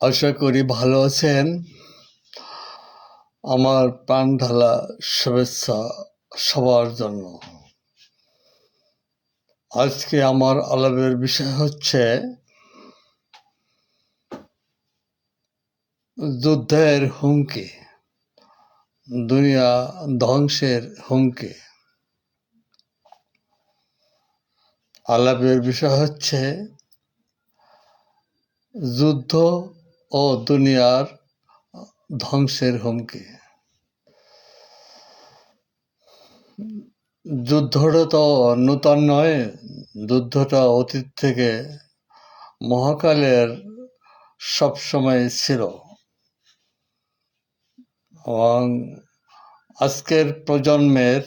আশা করি ভালো আছেন। আমার প্রাণ ঢালা শুভেচ্ছা সবার জন্য। আজকে আমার আলাপের বিষয় হচ্ছে যুদ্ধের হুমকি, দুনিয়া ধ্বংসের হুমকি। আলাপের বিষয় হচ্ছে যুদ্ধ ও দুনিয়ার ধ্বংসের হুমকি। যুদ্ধটা তো নূতন নয়, যুদ্ধটা অতীত থেকে মহাকালের সবসময় ছিল এবং আজকের প্রজন্মের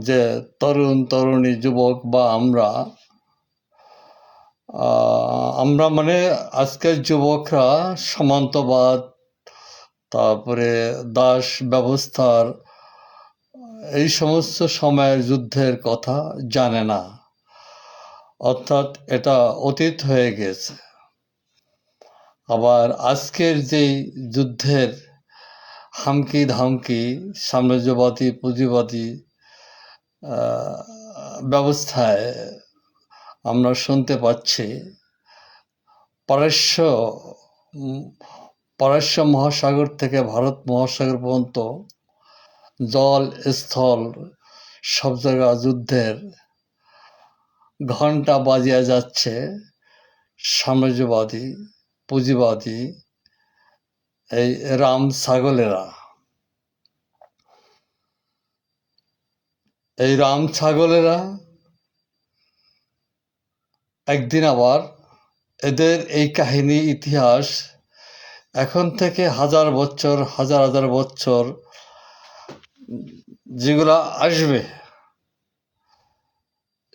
যে তরুণ তরুণী যুবক বা আমরা মানে আজকের যুবকরা সামন্তবাদ, তারপরে দাস ব্যবস্থার এই সমস্ত সময়ের যুদ্ধের কথা জানে না, অর্থাৎ এটা অতীত হয়ে গেছে। আবার আজকের যেই যুদ্ধের হামকি ধামকি সাম্রাজ্যবাদী পুঁজিবাদী ব্যবস্থায় আমরা শুনতে পাচ্ছি পারস্য মহাসাগর থেকে ভারত মহাসাগর পর্যন্ত জল স্থল সব জায়গা যুদ্ধের ঘণ্টা বাজিয়ে যাচ্ছে সাম্রাজ্যবাদী পুঁজিবাদী এই রাম ছাগলেরা। এই রাম ছাগলেরা একদিন আবার এদের এই কাহিনী ইতিহাস এখন থেকে হাজার হাজার বছর যেগুলা আসবে,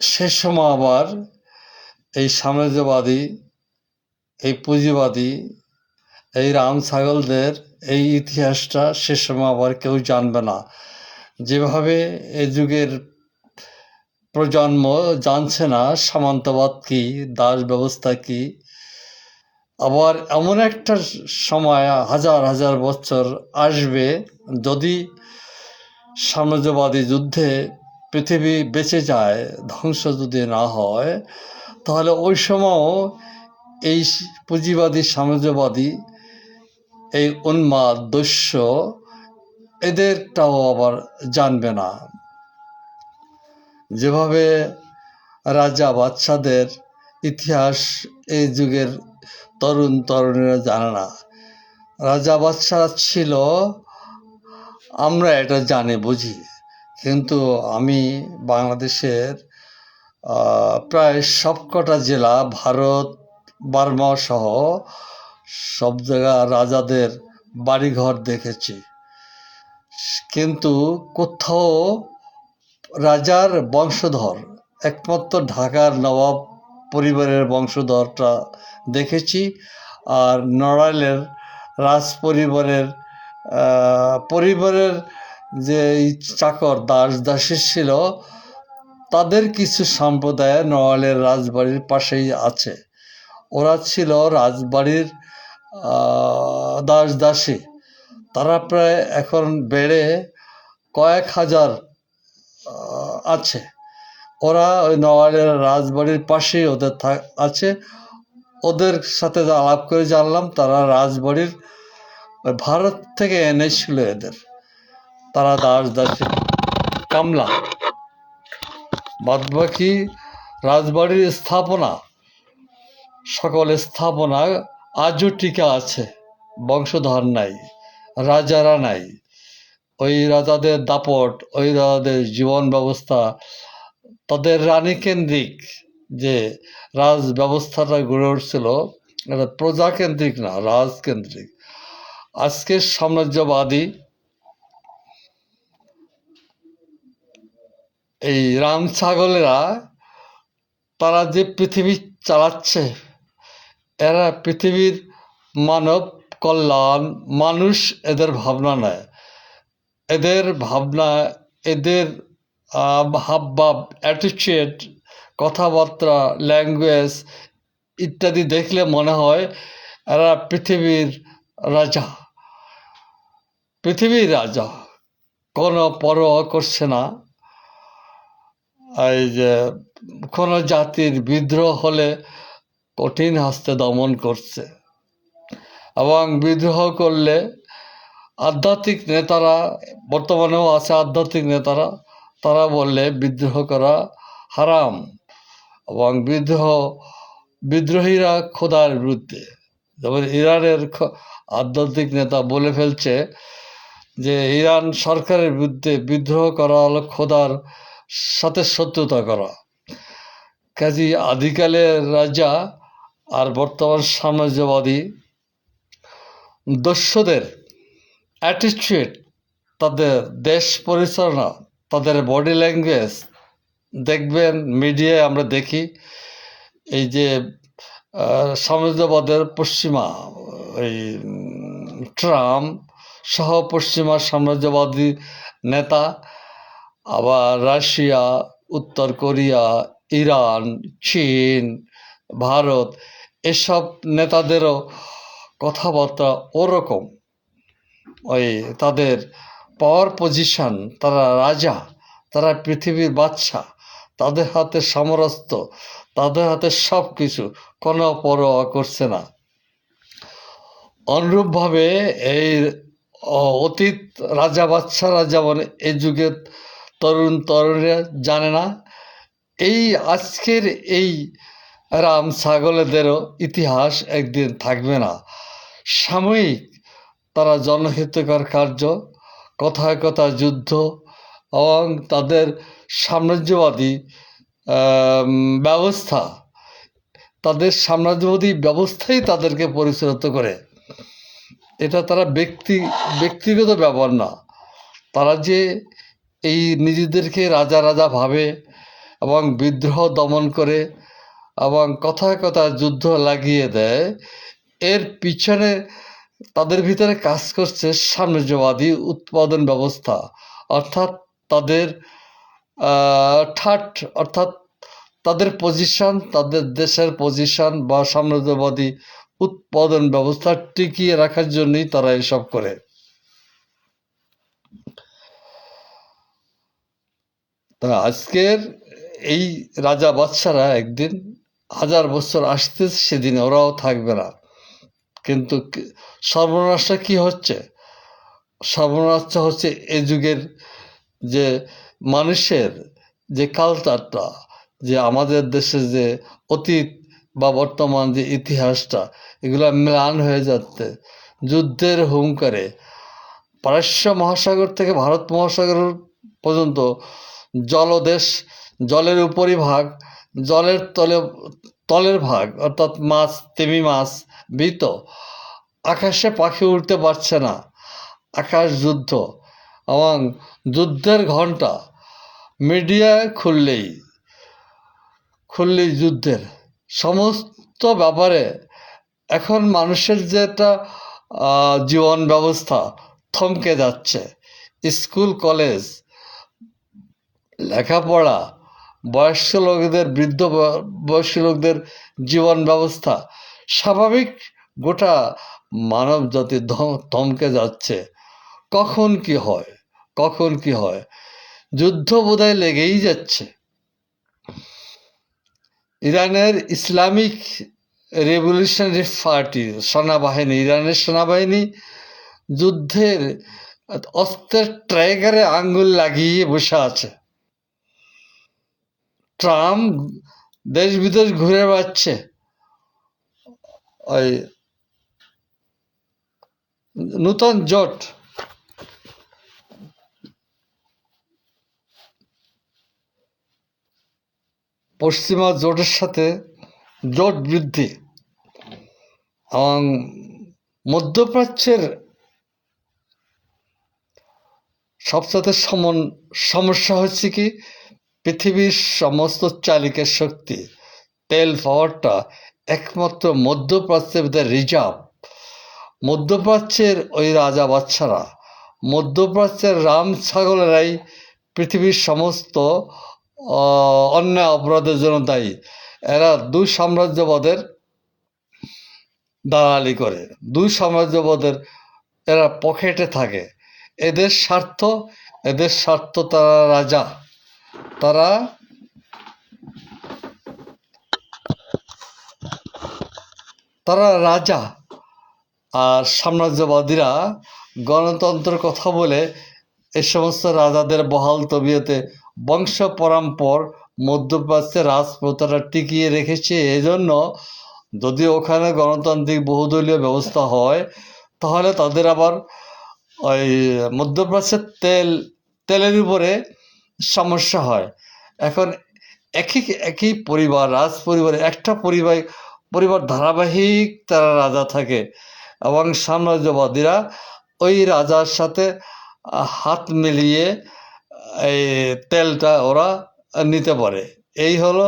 সে সময় আবার এই সাম্রাজ্যবাদী এই পুঁজিবাদী এই রাম ছাগলদের এই ইতিহাসটা সে সময় আবার কেউ জানবে না। যেভাবে এ যুগের প্রজন্ম জানছে না সামন্তবাদ কি, দাস ব্যবস্থা কি, আবার এমন একটা সময় হাজার হাজার বছর আসবে যদি সাম্রাজ্যবাদী যুদ্ধে পৃথিবী বেঁচে যায়, ধ্বংস যদি না হয়, তাহলে ওই সময়ও এই পুঁজিবাদী সাম্রাজ্যবাদী এই উন্মাদ দস্যু এদেরটাও আবার জানবে না। যেভাবে রাজা বাদশাদের ইতিহাস এই যুগের তরুণ তরুণীরা জানে না। রাজা বাদশা ছিল, আমরা এটা জানি বুঝি, কিন্তু আমি বাংলাদেশের প্রায় সবকটা জেলা, ভারত বার্মা সহ সব জায়গা রাজাদের বাড়িঘর দেখেছি, কিন্তু কোথাও রাজার বংশধর, একমাত্র ঢাকার নবাব পরিবারের বংশধরটা দেখেছি, আর নড়াইলের রাজ পরিবারের যে চাকর দাস দাসী ছিল, তাদের কিছু সম্প্রদায় নড়াইলের রাজবাড়ির পাশেই আছে। ওরা ছিল রাজবাড়ির দাস দাসী। তারা প্রায় এখন বেড়ে কয়েক হাজার আছে। ওরা ওই নওয়ালের রাজবাড়ির পাশেই ওদের আছে। ওদের সাথে আলাপ করে জানলাম তারা রাজবাড়ির ভারত থেকে এনেছিল এদের, তারা দাস দাসী কামলা। বাদবাকি রাজবাড়ির স্থাপনা, সকল স্থাপনা আজও টিকে আছে, বংশধর নাই, রাজারা নাই। ওই রাজাদের দাপট, ওই রাজাদের জীবন ব্যবস্থা, তাদের রানীকেন্দ্রিক যে রাজ ব্যবস্থাটা গড়ে উঠছিল, এটা প্রজাকেন্দ্রিক না, রাজকেন্দ্রিক। আজকের সাম্রাজ্যবাদী এই রাম ছাগলেরা, তারা যে পৃথিবী চালাচ্ছে, এরা পৃথিবীর মানব কল্যাণ, মানুষ এদের ভাবনা নেয়। এদের ভাবনা, এদের হাবভাব, অ্যাটিচিউড, কথাবার্তা, ল্যাঙ্গুয়েজ ইত্যাদি দেখলে মনে হয় এরা পৃথিবীর রাজা, কোনো পরোয়া করছে না এই যে কোনো জাতির বিদ্রোহ হলে কঠিন হস্তে দমন করছে, এবং বিদ্রোহ করলে আধ্যাত্মিক নেতারা, বর্তমানেও আছে আধ্যাত্মিক নেতারা, তারা বললে বিদ্রোহ করা হারাম, এবং বিদ্রোহীরা খোদার বিরুদ্ধে। যেমন ইরানের আধ্যাত্মিক নেতা বলে ফেলছে যে ইরান সরকারের বিরুদ্ধে বিদ্রোহ করা হলো খোদার সাথে শত্রুতা করা। কাজী আদিকালের রাজা আর বর্তমান সাম্রাজ্যবাদী দস্যুদের অ্যাটিটিউড, তাদের দেশ পরিচালনা, তাদের বডি ল্যাঙ্গুয়েজ দেখবেন মিডিয়ায় আমরা দেখি। এই যে সাম্রাজ্যবাদের পশ্চিমা এই ট্রাম্প সহ পশ্চিমা সাম্রাজ্যবাদী নেতা, আবার রাশিয়া, উত্তর কোরিয়া, ইরান, চীন, ভারত, এসব নেতাদেরও কথাবার্তা ওরকম। ওই তাদের পাওয়ার পজিশন, তারা রাজা, তারা পৃথিবীর বাদশা, তাদের হাতে সামরস্য, তাদের হাতে সব কিছু, কোনো পরোয়া করছে না। অনুরূপভাবে এই অতীত রাজা বাদশারা যেমন এই যুগের তরুণীরা জানে না, এই আজকের এই রাম ছাগলেদেরও ইতিহাস একদিন থাকবে না। সাময়িক তারা জনহিতকর কার্য, কথায় কথায় যুদ্ধ, এবং তাদের সাম্রাজ্যবাদী ব্যবস্থা, তাদের সাম্রাজ্যবাদী ব্যবস্থাই তাদেরকে পরিচালিত করে। এটা তারা ব্যক্তিগত ব্যাপার না। তারা যে এই নিজেদেরকে রাজা রাজা ভাবে এবং বিদ্রোহ দমন করে এবং কথায় কথায় যুদ্ধ লাগিয়ে দেয়, এর পিছনে তাদের ভিতরে কাজ করছে সাম্রাজ্যবাদী উৎপাদন ব্যবস্থা, অর্থাৎ তাদের অর্থাৎ তাদের পজিশন, তাদের দেশের পজিশন বা সাম্রাজ্যবাদী উৎপাদন ব্যবস্থা টিকিয়ে রাখার জন্যই তারা এসব করে। তা আজকের এই রাজা বাদশারা একদিন 1000 বছর আসতেছে, সেদিন ওরাও থাকবে না। কিন্তু সর্বনাশটা কি হচ্ছে? সর্বনাশটা হচ্ছে এ যুগের যে মানুষের যে কালচারটা, যে আমাদের দেশের যে অতীত বা বর্তমান যে ইতিহাসটা, এগুলো ম্লান হয়ে যাচ্ছে যুদ্ধের হুঙ্কারে। পারস্য মহাসাগর থেকে ভারত মহাসাগর পর্যন্ত জলদেশ, জলের উপরিভাগ, জলের তলের ভাগ, অর্থাৎ মাছ, তিমি মাছ ভীত, আকাশে পাখি উঠতে পারছে না, আকাশ যুদ্ধ এবং যুদ্ধের ঘণ্টা। মিডিয়া খুললেই যুদ্ধের সমস্ত ব্যাপারে। এখন মানুষের যে একটা জীবন ব্যবস্থা থমকে যাচ্ছে, স্কুল কলেজ, লেখাপড়া, বয়স্ক লোকদের, বৃদ্ধ বয়স্ক লোকদের জীবন ব্যবস্থা, স্বাভাবিক গোটা মানব জাতি থমকে যাচ্ছে। কখন কি হয়, যুদ্ধ বোধহয় লেগেই যাচ্ছে। ইরানের ইসলামিক রেভলিউশনারি পার্টি সেনাবাহিনী, ইরানের সেনাবাহিনী যুদ্ধের অস্ত্রের ট্রাইগারে আঙ্গুল লাগিয়ে বসে আছে। ট্রাম্প দেশ বিদেশ ঘুরে বেড়াচ্ছে ওই নূতন জোট, পশ্চিমা জোটের সাথে জোট বৃদ্ধি, এবং মধ্যপ্রাচ্যের সবচেয়ে সমস্যা হচ্ছে কি, পৃথিবীর সমস্ত চালিকা শক্তি, তেল পাওয়ারটা একমাত্র মধ্যপ্রাচ্যের ভিতরে রিজার্ভ। মধ্যপ্রাচ্যের ওই রাজা বাদশারা, মধ্যপ্রাচ্যের রাম ছাগলেরাই পৃথিবীর সমস্ত অন্যায় অপরাধের জন্য দায়ী। এরা দুই সাম্রাজ্যবাদের দালালি করে। দুই সাম্রাজ্যবাদের এরা পকেটে থাকে। এদের স্বার্থ তারা রাজা, তারা তারা রাজা। আর সাম্রাজ্যবাদীরা গণতন্ত্রের কথা বলে এই সমস্ত রাজাদের বহাল তবিয়তে বংশ পরম্পর মধ্যপ্রাচ্যে রাজপ্রথাটা টিকিয়ে রেখেছে। এজন্য যদি ওখানে গণতান্ত্রিক বহুদলীয় ব্যবস্থা হয়, তাহলে তাদের আবার ওই মধ্যপ্রাচ্যের তেলের উপরে সমস্যা হয়। এখন একই পরিবার, রাজ পরিবারে একটা পরিবার ধারাবাহিক তারা রাজা থাকে, এবং সাম্রাজ্যবাদীরা ওই রাজার সাথে হাত মিলিয়ে এই তেলটা ওরা নিতে পারে। এই হলো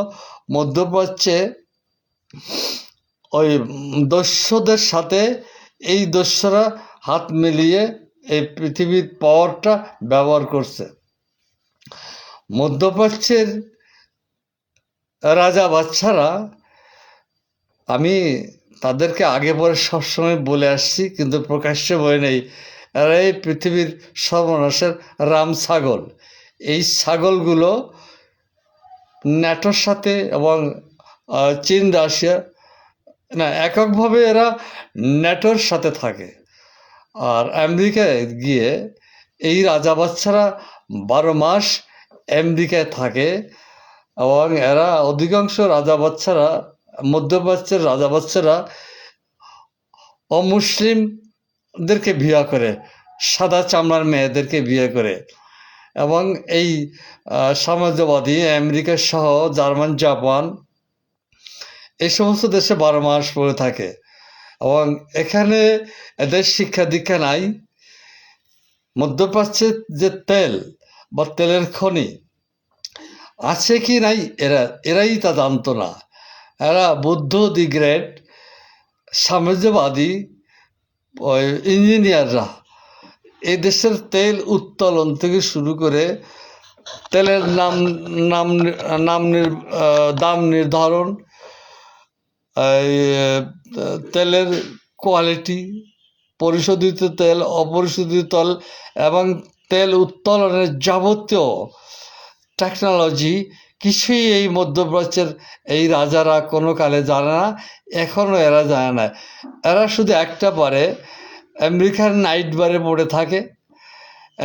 মধ্যপ্রাচ্যে ওই দস্যুদের সাথে এই দস্যুরা হাত মিলিয়ে এই পৃথিবীর পাওয়ারটা ব্যবহার করছে। মধ্যপ্রাচ্যের রাজা বাচ্চারা, আমি তাদেরকে আগে পরে সবসময় বলে আসছি, কিন্তু প্রকাশ্যে বলে নেই, এরা এই পৃথিবীর সর্বনাশের রাম ছাগল। এই ছাগলগুলো ন্যাটোর সাথে এবং চীন, রাশিয়া না, এককভাবে এরা ন্যাটোর সাথে থাকে। আর আমেরিকায় গিয়ে এই রাজা বাচ্চারা 12 মাস আমেরিকায় থাকে, এবং এরা অধিকাংশ রাজা বাচ্চারা, মধ্যপ্রাচ্যের রাজা বাচ্চারা অমুসলিমদেরকে বিয়ে করে, সাদা চামড়ার মেয়েদেরকে বিয়ে করে। এবং এই সাম্রাজ্যবাদী আমেরিকা সহ জার্মান, জাপান এই সমস্ত দেশে 12 মাস পড়ে থাকে, এবং এখানে এদের শিক্ষা দীক্ষা নাই। মধ্যপ্রাচ্যের যে তেল বা তেলের খনি আছে কি নাই এরাই তা জানতো না। এরা বুদ্ধ দি গ্রেট সাম্রাজ্যবাদী ওই ইঞ্জিনিয়াররা এই দেশের তেল উত্তোলন থেকে শুরু করে তেলের দাম নির্ধারণ, তেলের কোয়ালিটি, পরিশোধিত তেল, অপরিশোধিত তেল, এবং তেল উত্তোলনের যাবতীয় টেকনোলজি কিছুই এই মধ্যপ্রাচ্যের এই রাজারা কোনো কালে জানে না, এখনও এরা জানে না। এরা শুধু একটা পারে, আমেরিকার নাইট বারে পড়ে থাকে।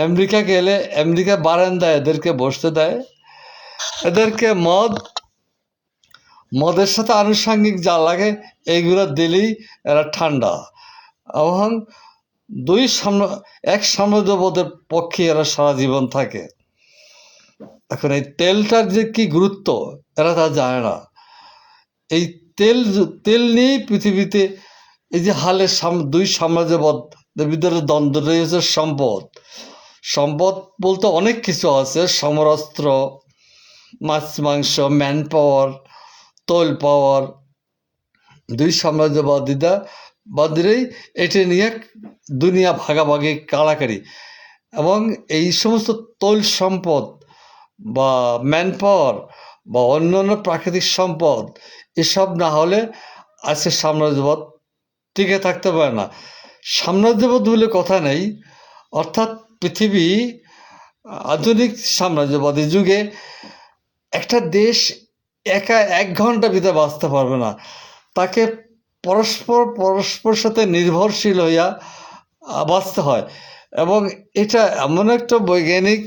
আমেরিকা গেলে আমেরিকা বারান্দায় এদেরকে বসতে দেয়, এদেরকে মদের সাথে আনুষঙ্গিক যা লাগে এইগুলো দিলেই এরা ঠান্ডা, এবং এক সাম্রাজ্যবাদের পক্ষে এরা সারা জীবন থাকে। এখন এই তেলটার যে কি গুরুত্ব এরা তা জানে না। এই তেল নিয়েই পৃথিবীতে এই যে হালে দুই সাম্রাজ্যবাদের ভিতরে দ্বন্দ্ব রয়েছে। সম্পদ বলতে অনেক কিছু আছে, সমরাস্ত্র, মাছ মাংস, ম্যান পাওয়ার, তৈল পাওয়ার। দুই সাম্রাজ্যবাদীরাই এটা নিয়ে দুনিয়া ভাগাভাগি, কাড়াকাড়ি। এবং এই সমস্ত তৈল সম্পদ বা ম্যান পাওয়ার বা অন্যান্য প্রাকৃতিক সম্পদ এসব না হলে আজকে সাম্রাজ্যবাদ টিকে থাকতে পারে না। সাম্রাজ্যবাদ বলে কথা নেই, অর্থাৎ পৃথিবী আধুনিক সাম্রাজ্যবাদী যুগে একটা দেশ একা 1 ঘন্টা ভিতরে বাঁচতে পারবে না, তাকে পরস্পর সাথে নির্ভরশীল হইয়া বাঁচতে হয়। এবং এটা এমন একটা বৈজ্ঞানিক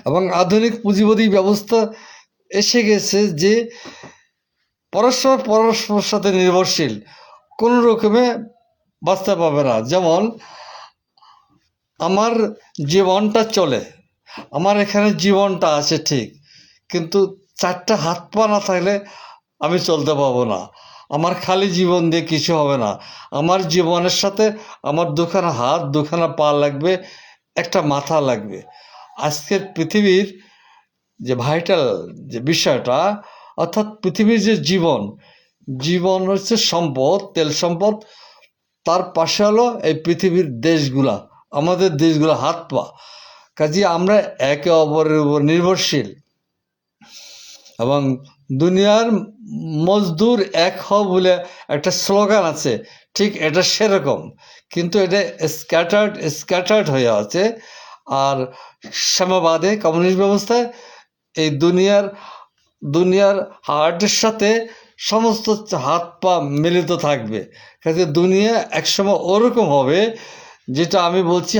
এবং আধুনিক পুঁজিবাদী ব্যবস্থা এসে গেছে যে পরস্পর সাথে নির্ভরশীল, কোনো রকমে বাঁচতে পারবে না। যেমন আমার জীবনটা চলে, আমার এখানে জীবনটা আছে ঠিক, কিন্তু 4টা হাত পা না থাকলে আমি চলতে পারবো না। আমার খালি জীবন দিয়ে কিছু হবে না। আমার জীবনের সাথে আমার 2খানা হাত, 2খানা পা লাগবে, একটা মাথা লাগবে। আজকের পৃথিবীর যে ভাইটাল যে বিষয়টা, অর্থাৎ পৃথিবীর যে জীবন হচ্ছে সম্পদ, তেল সম্পদ, তার পাশে হলো এই পৃথিবীর দেশগুলা, আমাদের দেশগুলো হাত পা। কাজে আমরা একে অপরের উপর নির্ভরশীল, এবং দুনিয়ার মজদুর এক হও বলে একটা স্লোগান আছে, ঠিক এটা সেরকম, কিন্তু এটা স্ক্যাটার্ড হয়ে আছে। আর সাম্যবাদে কমিউনিস্ট ব্যবস্থায় এই দুনিয়ার হার্টের সাথে সমস্ত হাত পা মিলিত থাকবে। কাজে দুনিয়া একসময় ওরকম হবে, যেটা আমি বলছি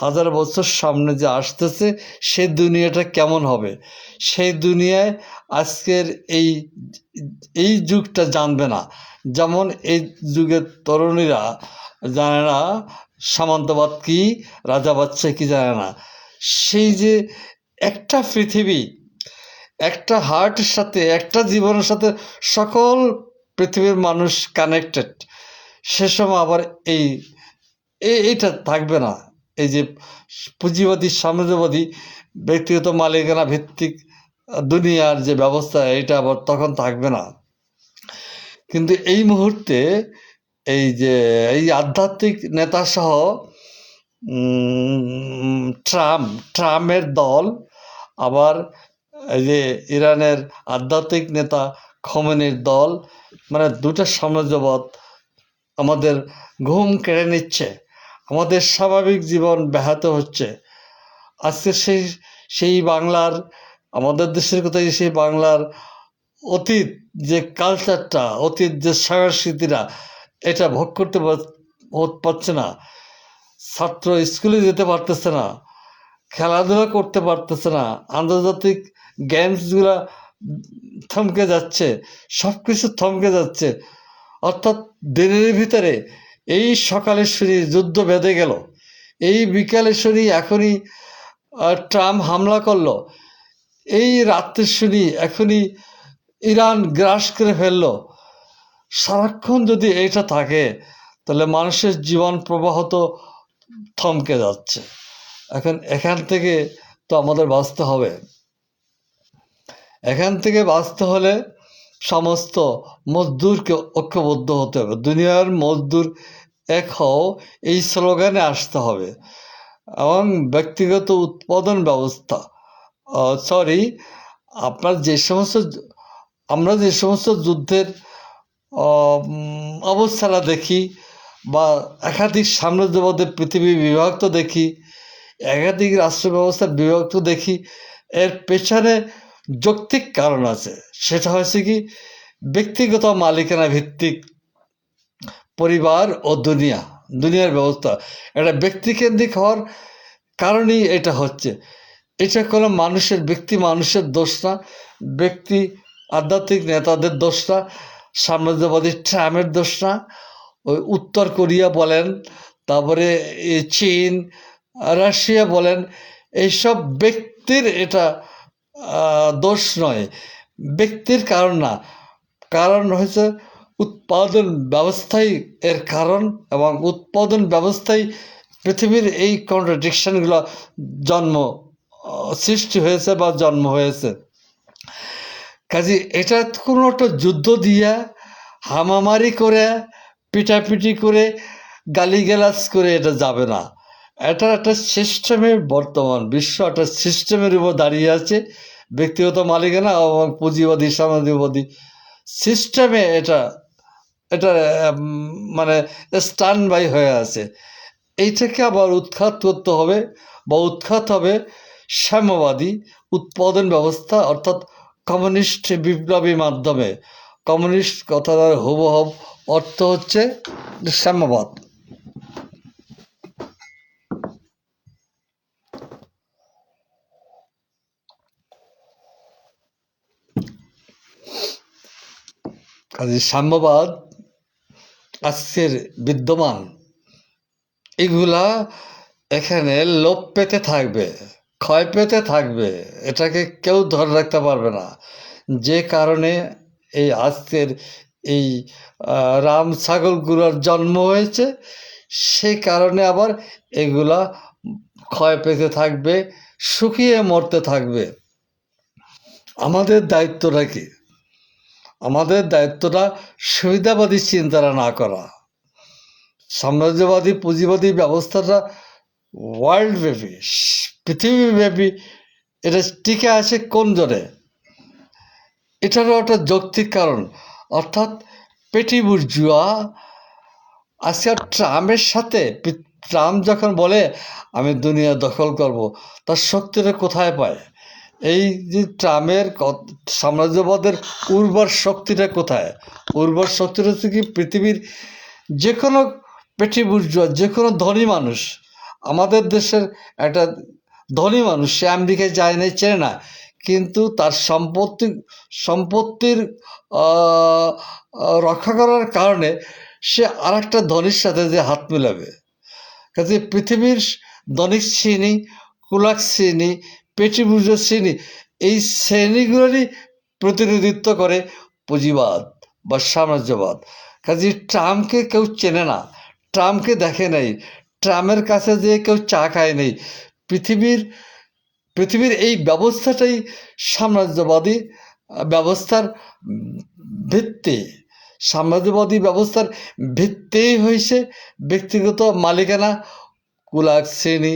হাজার বছর সামনে যে আসতেছে, সেই দুনিয়াটা কেমন হবে, সেই দুনিয়ায় আজকের এই যুগটা জানবে না। যেমন এই যুগের তরুণীরা জানে না সামন্তবাদ কি, রাজা বাচ্চা কি জানে না। সেই যে একটা পৃথিবী, একটা হার্টের সাথে, একটা জীবনের সাথে সকল পৃথিবীর মানুষ কানেক্টেড, সে সময় আবার এইটা থাকবে না। এই যে পুঁজিবাদী সাম্রাজ্যবাদী ব্যক্তিগত মালিকানা ভিত্তিক দুনিয়ার যে ব্যবস্থা, এটা আবার তখন থাকবে না। কিন্তু এই মুহূর্তে এই আধ্যাত্মিক নেতা সহ ট্রাম্পের দল, আবার এই যে ইরানের আধ্যাত্মিক নেতা খোমেনির দল, মানে দুটো সাম্রাজ্যবাদ আমাদের ঘুম কেড়ে নিচ্ছে, আমাদের স্বাভাবিক জীবন ব্যাহত হচ্ছে। আজকে সেই বাংলার, আমাদের দেশের কথাই, সেই বাংলার অতীত যে কালচারটা, অতীত যে সংস্কৃতিটা, এটা ভোগ করতে পারছে না। ছাত্র স্কুলে যেতে পারতেছে না, খেলাধুলা করতে পারতেছে না, আন্তর্জাতিক গেমসগুলা থমকে যাচ্ছে, সব কিছু থমকে যাচ্ছে। অর্থাৎ দিনের ভিতরে এই সকালে শুনি যুদ্ধ বেঁধে গেল, এই বিকালে শুনি এখনই ট্রাম্প হামলা করলো, এই রাত্রে শুনি এখনই ইরান গ্রাস করে ফেললো। সারাক্ষণ যদি এইটা থাকে, তাহলে মানুষের জীবন প্রবাহ তো থমকে যাচ্ছে। এখান থেকে তো আমাদের বাঁচতে হবে। এখান থেকে বাঁচতে হলে সমস্ত মজদুরকে ঐক্যবদ্ধ হতে হবে। দুনিয়ার মজদুর এক হও, এই স্লোগানে আসতে হবে। এবং ব্যক্তিগত উৎপাদন ব্যবস্থা, আমরা যে সমস্ত যুদ্ধের অবস্থাটা দেখি, বা একাধিক সাম্রাজ্যবাদের পৃথিবী বিভক্ত দেখি, একাধিক রাষ্ট্র ব্যবস্থা বিভক্ত দেখি, এর পেছনে যৌক্তিক কারণ আছে। সেটা হচ্ছে কি, ব্যক্তিগত মালিকানা ভিত্তিক পরিবার ও দুনিয়ার ব্যবস্থা, এটা ব্যক্তিকেন্দ্রিক হওয়ার কারণেই এটা হচ্ছে। এটা কোনো মানুষের দোষ না, ব্যক্তি আধ্যাত্মিক নেতাদের দোষ না, সাম্রাজ্যবাদী ট্রাম্পের দোষ না। ওই উত্তর কোরিয়া বলেন, তারপরে চীন, রাশিয়া বলেন, এইসব ব্যক্তির এটা দোষ নয়, ব্যক্তির কারণ না। কারণ হচ্ছে উৎপাদন ব্যবস্থাই এর কারণ, এবং উৎপাদন ব্যবস্থায় পৃথিবীর এই কন্ট্রাডিকশনগুলো সৃষ্টি হয়েছে বা জন্ম হয়েছে। কাজে এটা কোনো একটা যুদ্ধ দিয়া, হামামারি করে, পিটাপিটি করে, গালিগালাজ করে এটা যাবে না। এটা একটা সিস্টেমের, বর্তমান বিশ্ব একটা সিস্টেমের উপর দাঁড়িয়ে আছে। ব্যক্তিগত মালিকানা এবং পুঁজিবাদী সাম্রাজ্যবাদী সিস্টেমে এটা মানে স্ট্যান্ড বাই হয়ে আছে। এইটাকে আবার উৎখাত করতে হবে, বা উৎখাত হবে সাম্যবাদী উৎপাদন ব্যবস্থা, অর্থাৎ কমিউনিস্ট বিপ্লবী মাধ্যমে। কমিউনিস্ট কথাটার হুবহু অর্থ হচ্ছে সাম্যবাদ। কাজে সাম্যবাদ আজকের বিদ্যমান, এগুলা এখানে লোপ পেতে থাকবে, ক্ষয় পেতে থাকবে, এটাকে কেউ ধরে রাখতে পারবে না। যে কারণে এই আজকের এই রাম ছাগলগুলোর জন্ম হয়েছে, সেই কারণে আবার এগুলা ক্ষয় পেতে থাকবে, শুকিয়ে মরতে থাকবে। আমাদের দায়িত্বটা কি? আমাদের দায়িত্বটা সুবিধাবাদী চিন্তাটা না করা। সাম্রাজ্যবাদী পুঁজিবাদী ব্যবস্থাটা ওয়ার্ল্ড ব্যাপী, পৃথিবীব্যাপী, এটা টিকে আছে কোন জোরে? এটারও একটা যৌক্তিক কারণ, অর্থাৎ পেটি বুর্জুয়া আজকে ট্রাম্পের সাথে, ট্রাম্প যখন বলে আমি দুনিয়া দখল করব, তার শক্তিটা কোথায় পায়? এই যে ট্রাম্পের সাম্রাজ্যবাদের উর্বর শক্তিটা কোথায়? উর্বর শক্তিটা হচ্ছে কি, পৃথিবীর যে কোনো পেটি বুর্জুয়া, যে কোনো ধনী মানুষ, আমাদের দেশের একটা ধনী মানুষ, সে আমেরিকায় যায় নাই, চেনে না, কিন্তু তার সম্পত্তির রক্ষা করার কারণে সে আর একটা ধনীর সাথে যে হাত মিলাবে। কাজে পৃথিবীর ধনিক শ্রেণী, কুলাক শ্রেণী, পেটি বুর্জুয়া শ্রেণী, এই শ্রেণীগুলোরই প্রতিনিধিত্ব করে পুঁজিবাদ বা সাম্রাজ্যবাদ। কাজে ট্রাম্পকে কেউ চেনে না, ট্রাম্পকে দেখে নাই, ট্রাম্পের কাছে যে কেউ চা খায় নেই। পৃথিবীর এই ব্যবস্থাটাই সাম্রাজ্যবাদী ব্যবস্থার ভিত্তি। সাম্রাজ্যবাদী ব্যবস্থার ভিত্তিই হয়েছে ব্যক্তিগত মালিকানা, কুলাক শ্রেণী,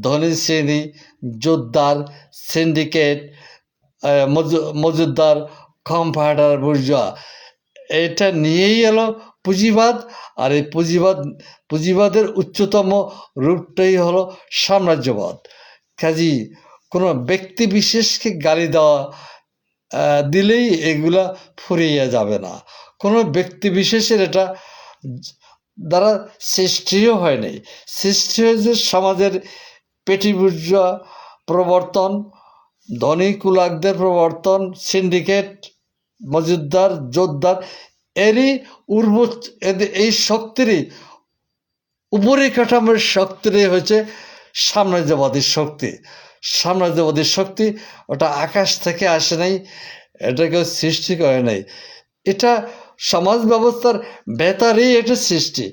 ধনী শ্রেণী, যোদ্ধার, সিন্ডিকেট, মজুদ্দার, কম্পাউন্ডার, বুর্জোয়া। এটা নিয়েই এলো পুঁজিবাদ। আর এই পুঁজিবাদের উচ্চতম রূপটাই হলো সাম্রাজ্যবাদ। কাজী কোনো ব্যক্তি বিশেষকে গালি দিলেই এগুলা ফুরিয়ে যাবে না। কোনো ব্যক্তি বিশেষের এটা দ্বারা সৃষ্টিও হয় নাই, সৃষ্টি হয়েছে সমাজের পেটি বুর্জোয়া প্রবর্তন, ধনী কুলাকদের প্রবর্তন, সিন্ডিকেট, মজুদ্দার, যোদ্ধার, এরই এই শক্তিরই উপরিকাঠামোর শক্তিরই হচ্ছে সাম্রাজ্যবাদী শক্তি। সাম্রাজ্যবাদী শক্তি ওটা আকাশ থেকে আসে নাই, এটা কেউ সৃষ্টি করে নাই, এটা সমাজ ব্যবস্থার ভেতরেই এটা সৃষ্টি।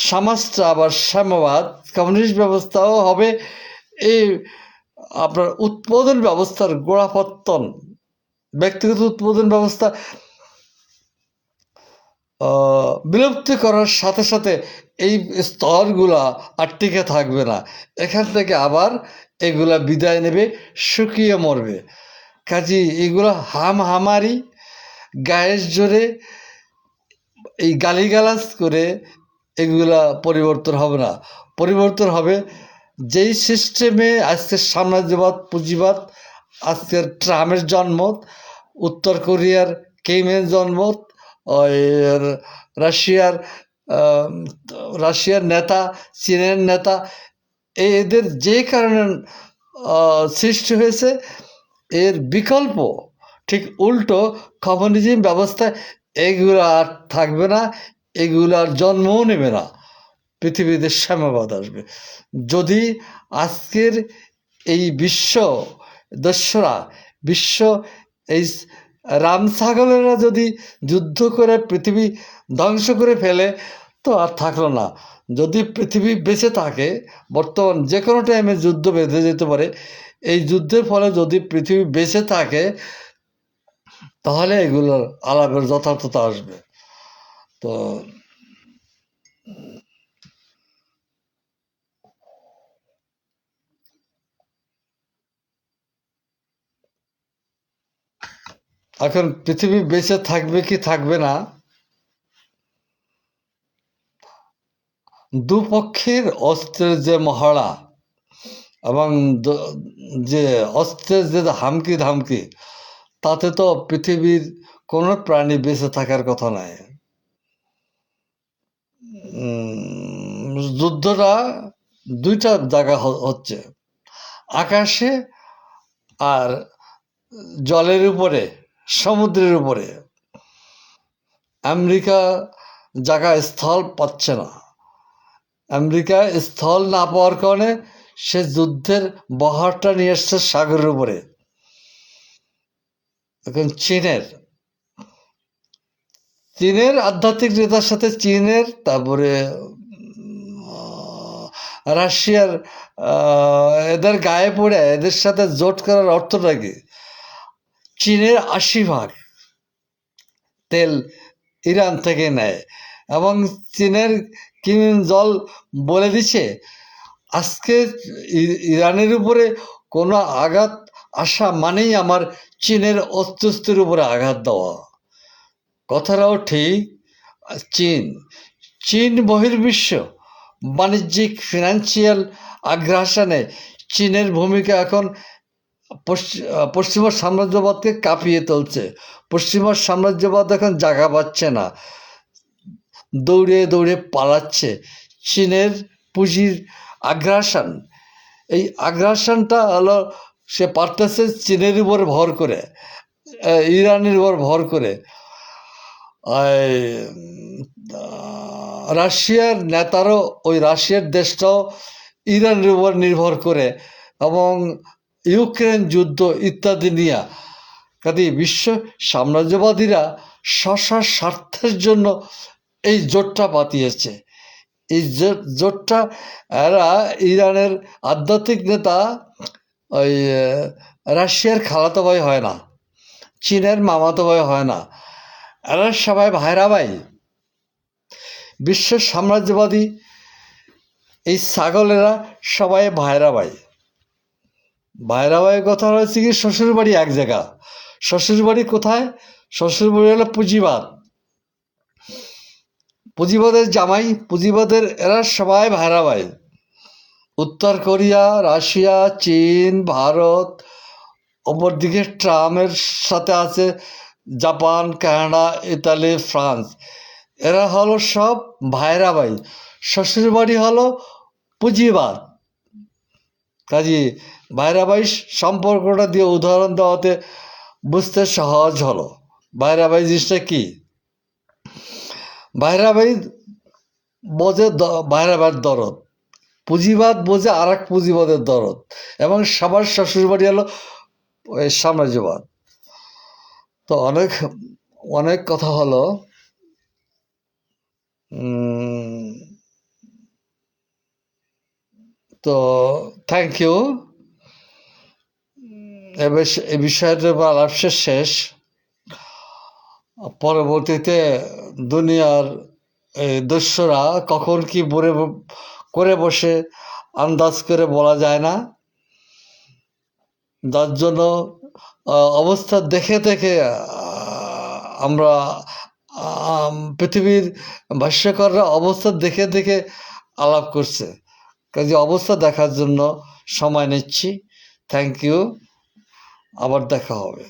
সমাজটা আবার সাম্যবাদ, কমিউনিস্ট ব্যবস্থাও হবে এই আপনার উৎপাদন ব্যবস্থার গোড়াপত্তন। ব্যক্তিগত উৎপাদন ব্যবস্থা বিলুপ্তি করার সাথে সাথে এই স্তরগুলা আর টিকে থাকবে না, এখান থেকে আবার এগুলা বিদায় নেবে, শুকিয়ে মরবে। কাজী এগুলো হামারি গায়ের জোরে এই গালিগালাজ করে এগুলা পরিবর্তন হবে না। পরিবর্তন হবে যেই সিস্টেমে আজকের সাম্রাজ্যবাদ, পুঁজিবাদ, আজকের ট্রাম্পের জন্ম, উত্তর কোরিয়ার কিমের জন্ম, রাশিয়ার নেতা, চীনের নেতা, এদের যে কারণে সৃষ্টি হয়েছে, এর বিকল্প ঠিক উল্টো কমিউনিজম ব্যবস্থায় এগুলো আর থাকবে না, এগুলার জন্মও নেবে না, পৃথিবীতে সাম্যবাদ আসবে। যদি আজকের এই দস্যুরা এই রামছাগলেরা যদি যুদ্ধ করে পৃথিবী ধ্বংস করে ফেলে, তো আর থাকলো না। যদি পৃথিবী বেঁচে থাকে, বর্তমান যে কোনো টাইমে যুদ্ধ বেঁধে যেতে পারে, এই যুদ্ধের ফলে যদি পৃথিবী বেঁচে থাকে, তাহলে এগুলোর আলাপের যথার্থতা আসবে। তো এখন পৃথিবী বেঁচে থাকবে কি থাকবে না, দুপক্ষের অস্ত্রের যে মহড়া এবং যে অস্ত্রের যে হামকি ধামকি, তাতে তো পৃথিবীর কোনো প্রাণী বেঁচে থাকার কথা নয়। যুদ্ধটা দুইটা জায়গা হচ্ছে, আকাশে আর জলের উপরে, সমুদ্রের উপরে। আমেরিকা জায়গা স্থল পাচ্ছে না, আমেরিকা স্থল না পাওয়ার কারণে সে যুদ্ধের বহরটা নিয়ে এসছে সাগরের উপরে। এখন চীনের আধ্যাত্মিক নেতার সাথে চীনের, তারপরে রাশিয়ার, এদের গায়ে পড়ে এদের সাথে জোট করার অর্থটা কি? চীনের 80% তেল ইরান থেকে নেয়, এবং চীনের কিম জল বলে দিচ্ছে আজকে ইরানের উপরে কোনো আঘাত আসা মানেই আমার চীনের অস্তিত্বের উপরে আঘাত দেওয়া। কথাটাও ঠিক। চীন চীন বহির্বিশ্ব বাণিজ্যিক ফিনান্সিয়াল আগ্রাসনে চীনের ভূমিকা এখন পশ্চিমা সাম্রাজ্যবাদকে কাঁপিয়ে তুলছে। পশ্চিমা সাম্রাজ্যবাদ এখন জায়গা পাচ্ছে না, দৌড়ে দৌড়ে পালাচ্ছে। চীনের পুঁজির আগ্রাসন, এই আগ্রাসনটা হলো সে পারতেছে চীনের উপর ভর করে, ইরানের উপর ভর করে। রাশিয়ার নেতারও, ওই রাশিয়ার দেশটাও ইরানের উপর নির্ভর করে, এবং ইউক্রেন যুদ্ধ ইত্যাদি নিয়ে। কাজে বিশ্ব সাম্রাজ্যবাদীরা স্বার্থের জন্য এই জোটটা পাতিয়েছে। এই জোটটা, এরা ইরানের আধ্যাত্মিক নেতা ওই রাশিয়ার খালাতো ভাই হয় না, চীনের মামাতো ভাই হয় না, এরা সবাই ভাইরা ভাই। বিশ্বের সাম্রাজ্যবাদী এই ছাগলেরা সবাই ভাইরা ভাই। ভাইরা ভাই কথা হচ্ছে কি, শ্বশুরবাড়ি এক জায়গা। শ্বশুরবাড়ি কোথায়? শ্বশুরবাড়ি হলো পুঁজিবাদ, পুঁজিবাদের জামাই, পুঁজিবাদের এরা সবাই ভাইরা ভাই। উত্তর কোরিয়া, রাশিয়া, চীন, ভারত, অপরদিকে ট্রাম্পের সাথে আছে জাপান, কানাডা, ইতালি, ফ্রান্স। এরা হলো সব ভাইরা ভাই। শ্বশুরবাড়ি হলো পুঁজিবাদ। কাজে ভাইরা ভাই সম্পর্কটা দিয়ে উদাহরণ দেওয়াতে বুঝতে সহজ হলো। ভাইরা ভাই জিনিসটা কি? ভাইরা ভাই বোঝে ভাইরা ভাইয়ের দরদ, পুঁজিবাদ বোঝে আর এক পুঁজিবাদের দরদ, এবং সবার শ্বশুরবাড়ি হলো সাম্রাজ্যবাদ। তো অনেক অনেক কথা হলো। তো থ্যাংক ইউ। এ বিষয়টার উপর আলাপ শেষ। পরবর্তীতে দুনিয়ার দস্যুরা কখন কি করে বসে আন্দাজ করে বলা যায় না। যার জন্য অবস্থা দেখে দেখে আমরা পৃথিবীর ভাষ্যকাররা অবস্থা দেখে দেখে আলাপ করছে। কাজে অবস্থা দেখার জন্য সময় নিচ্ছি। থ্যাংক ইউ, আবার দেখা হবে।